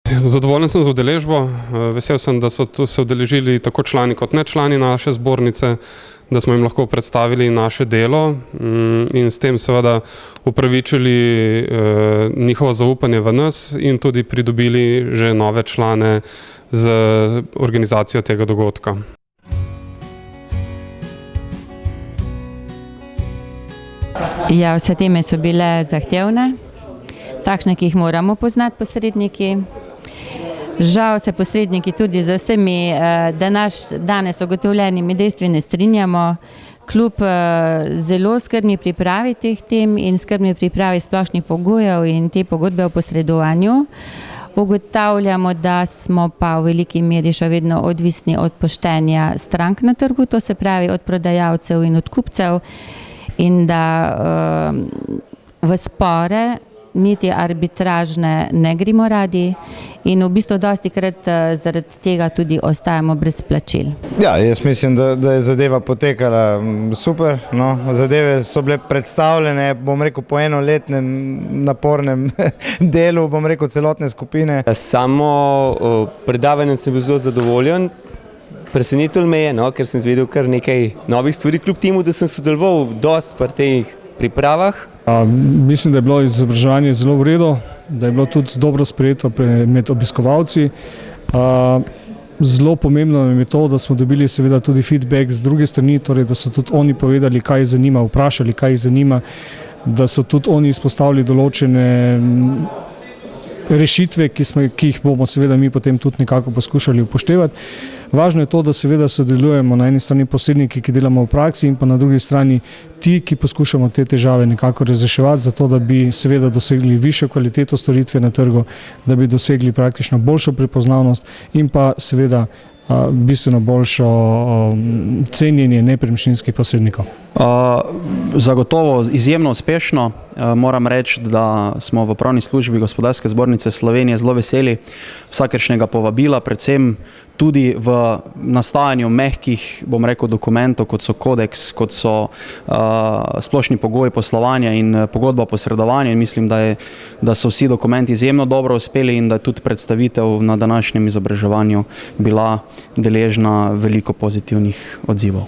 Zadovoljen sem z udeležbo. Vesel sem, da so se udeležili tako člani kot ne člani naše zbornice, da smo jim lahko predstavili naše delo in s tem seveda upravičili njihovo zaupanje v nas in tudi pridobili že nove člane z organizacijo tega dogodka. Ja, vse teme so bile zahtevne, takšne, ki jih moramo poznati posredniki. Žal se posredniki tudi z vsemi danes ugotovljenimi dejstvi ne strinjamo. Kljub zelo skrbni pripravi teh tem in skrbni pripravi splošnih pogojev in te pogodbe o posredovanju, ugotavljamo, da smo pa v veliki meri še vedno odvisni od poštenja strank na trgu, to se pravi od prodajalcev in od kupcev, in da v spore niti arbitražne ne gremo radi in v bistvu dostikrat zaradi tega tudi ostajamo brez plačil. Ja, jaz mislim, da je zadeva potekala super. No. Zadeve so bile predstavljene, bom rekel, po enoletnem napornem delu, bom rekel, celotne skupine. Samo predavanjem sem bil zelo zadovoljen. Presenetilo me je, ker sem izvedel kar nekaj novih stvari, kljub temu, da sem sodeloval dosti pri teh pripravah. Mislim, da je bilo izobraževanje zelo v redu, da je bilo tudi dobro sprejeto med obiskovalci. Zelo pomembno nam je to, da smo dobili seveda tudi feedback z druge strani, torej da so tudi oni povedali, kaj jih zanima, vprašali, kaj jih zanima, da so tudi oni izpostavili določene rešitve, ki jih bomo seveda mi potem tudi nekako poskušali upoštevati. Važno je to, da seveda sodelujemo na eni strani posredniki, ki delamo v praksi, in pa na drugi strani ti, ki poskušamo te težave nekako razreševati, zato da bi seveda dosegli višjo kvaliteto storitve na trgu, da bi dosegli praktično boljšo prepoznavnost in pa seveda bistveno boljšo cenjenje nepremičninskih posrednikov. Zagotovo izjemno uspešno. Moram reči, da smo v Pravni službi Gospodarske zbornice Slovenije zelo veseli vsakršnega povabila, predvsem tudi v nastajanju mehkih, bom rekel, dokumentov, kot so kodeks, kot so splošni pogoji poslovanja in pogodba o posredovanju. Mislim, da so vsi dokumenti izjemno dobro uspeli in da je tudi predstavitev na današnjem izobraževanju bila deležna veliko pozitivnih odzivov.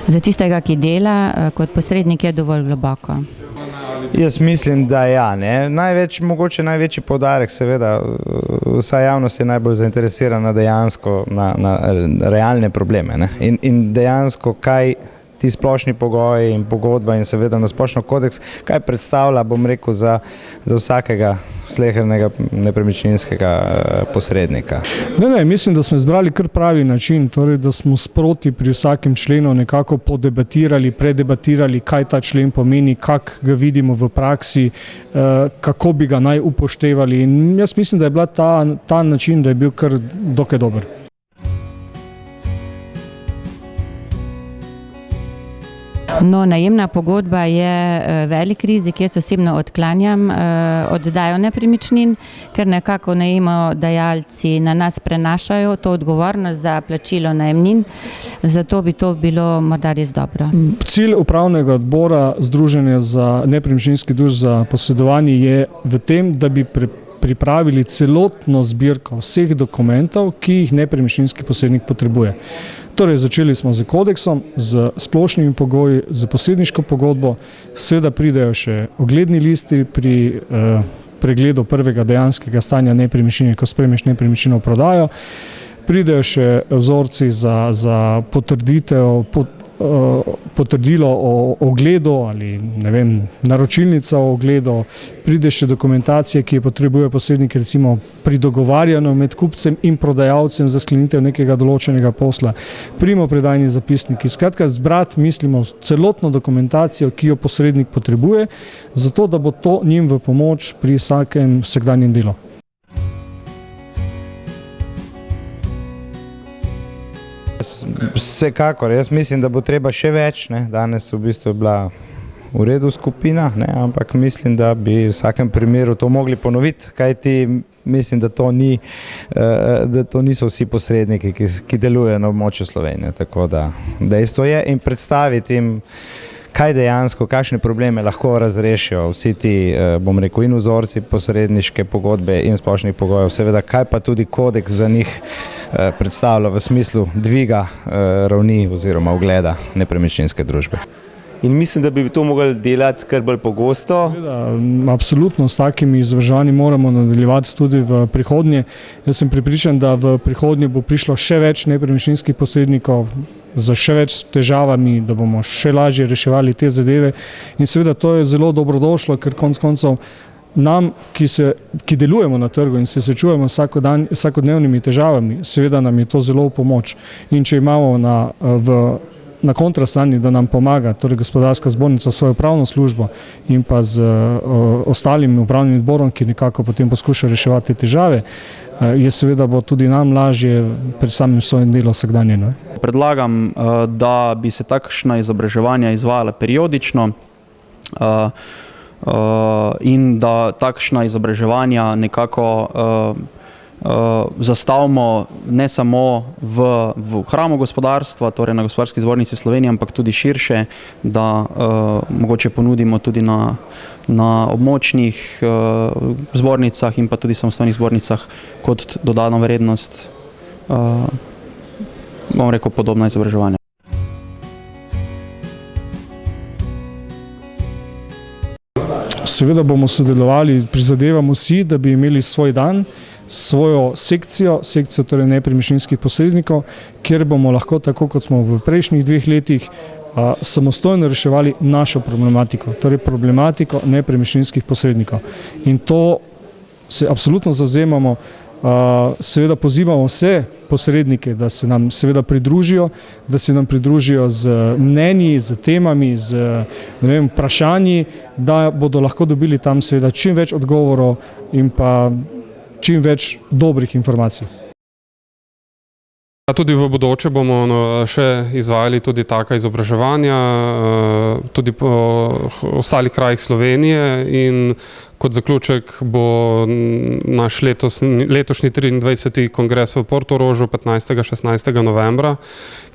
Za tistega, ki dela kot posrednik, je dovolj globoko. Jaz mislim, da ja. Mogoče največji poudarek, seveda, vsa javnost je najbolj zainteresirana dejansko na realne probleme. In dejansko, kaj ti splošni pogoji in pogodba in seveda na splošno kodeks, kaj predstavlja, bom rekel, za vsakega slehernega nepremičninskega posrednika. Mislim, da smo izbrali kar pravi način, torej da smo sproti pri vsakem členu nekako podebatirali, predebatirali, kaj ta člen pomeni, kako ga vidimo v praksi, kako bi ga naj upoštevali. In jaz mislim, da je bila ta način, da je bil kar dokaj dober. No, najemna pogodba je velik rizik, jaz osebno odklanjam oddajo nepremičnin, ker nekako najemodajalci na nas prenašajo to odgovornost za plačilo najemnin, zato bi to bilo morda res dobro. Cilj upravnega odbora Združenja za nepremičninski družb za posredovanje je v tem, da bi pripravili celotno zbirko vseh dokumentov, ki jih nepremičninski posrednik potrebuje. Torej, začeli smo z kodeksom, z splošnimi pogoji, z posredniško pogodbo, seveda pridejo še ogledni listi pri pregledu prvega dejanskega stanja nepremičnine, ko sprejmeš nepremičnino v prodajo, pridejo še vzorci za potrdilo o ogledu ali naročilnica o ogledu, pride še dokumentacija, ki jo potrebuje posrednik, recimo pri dogovarjanju med kupcem in prodajalcem za sklenitev nekega določenega posla, primopredajni zapisniki. Skratka, zbrati mislimo celotno dokumentacijo, ki jo posrednik potrebuje, zato da bo to njim v pomoč pri vsakem vsakdanjem delu. Vsekakor, jaz mislim, da bo treba še več. Danes v bistvu je bila v redu skupina, ampak mislim, da bi v vsakem primeru to mogli ponoviti, kajti mislim, da to niso vsi posredniki, ki delujejo na območju Slovenije. Tako da dejstvo je in predstaviti jim, kaj dejansko, kakšne probleme lahko razrešijo vsi ti, bom rekel, in vzorci posredniške pogodbe in splošnih pogojev, seveda kaj pa tudi kodeks za njih predstavlja v smislu dviga ravni oziroma ugleda nepremičninske družbe. In mislim, da bi to mogli delati kar bolj pogosto. Absolutno, s takimi izobraževanji moramo nadaljevati tudi v prihodnje. Jaz sem prepričan, da v prihodnje bo prišlo še več nepremičninskih posrednikov z še več težavami, da bomo še lažje reševali te zadeve. In seveda to je zelo dobrodošlo, ker konec koncev nam, ki delujemo na trgu in se srečujemo s vsakodnevnimi težavami, seveda nam je to zelo v pomoč. In če imamo na kontrastrani, da nam pomaga, torej Gospodarska zbornica s svojo upravno službo in pa z ostalim upravnim odborom, ki nekako potem poskuša reševati te težave, je seveda bo tudi nam lažje pri samem svojem delu vsakdanje. Predlagam, da bi se takšna izobraževanja izvajala periodično in da takšna izobraževanja nekako zastavimo ne samo v hramu gospodarstva, torej na Gospodarski zbornici Slovenije, ampak tudi širše, da mogoče ponudimo tudi na območnih zbornicah in pa tudi samostojnih zbornicah kot dodano vrednost, bom rekel, podobna izobraževanja. Seveda bomo sodelovali, prizadevamo si, da bi imeli svoj dan, svojo sekcijo torej nepremičninskih posrednikov, kjer bomo lahko, tako kot smo v prejšnjih 2 letih, samostojno reševali našo problematiko, torej problematiko nepremičninskih posrednikov. In to se absolutno zavzemamo, seveda pozivamo vse posrednike, da se nam seveda pridružijo, z mnenji, z temami, z vprašanji, da bodo lahko dobili tam seveda čim več odgovorov in pa čim več dobrih informacij. Tudi v bodoče bomo še izvajali tudi taka izobraževanja, tudi po ostalih krajih Slovenije, in kot zaključek bo naš letošnji 23. kongres v Portorožu 15. 16. novembra,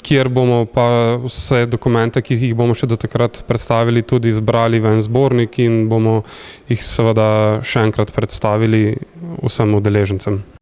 kjer bomo pa vse dokumente, ki jih bomo še do takrat predstavili, tudi zbrali v en zbornik in bomo jih seveda še enkrat predstavili vsem udeležencem.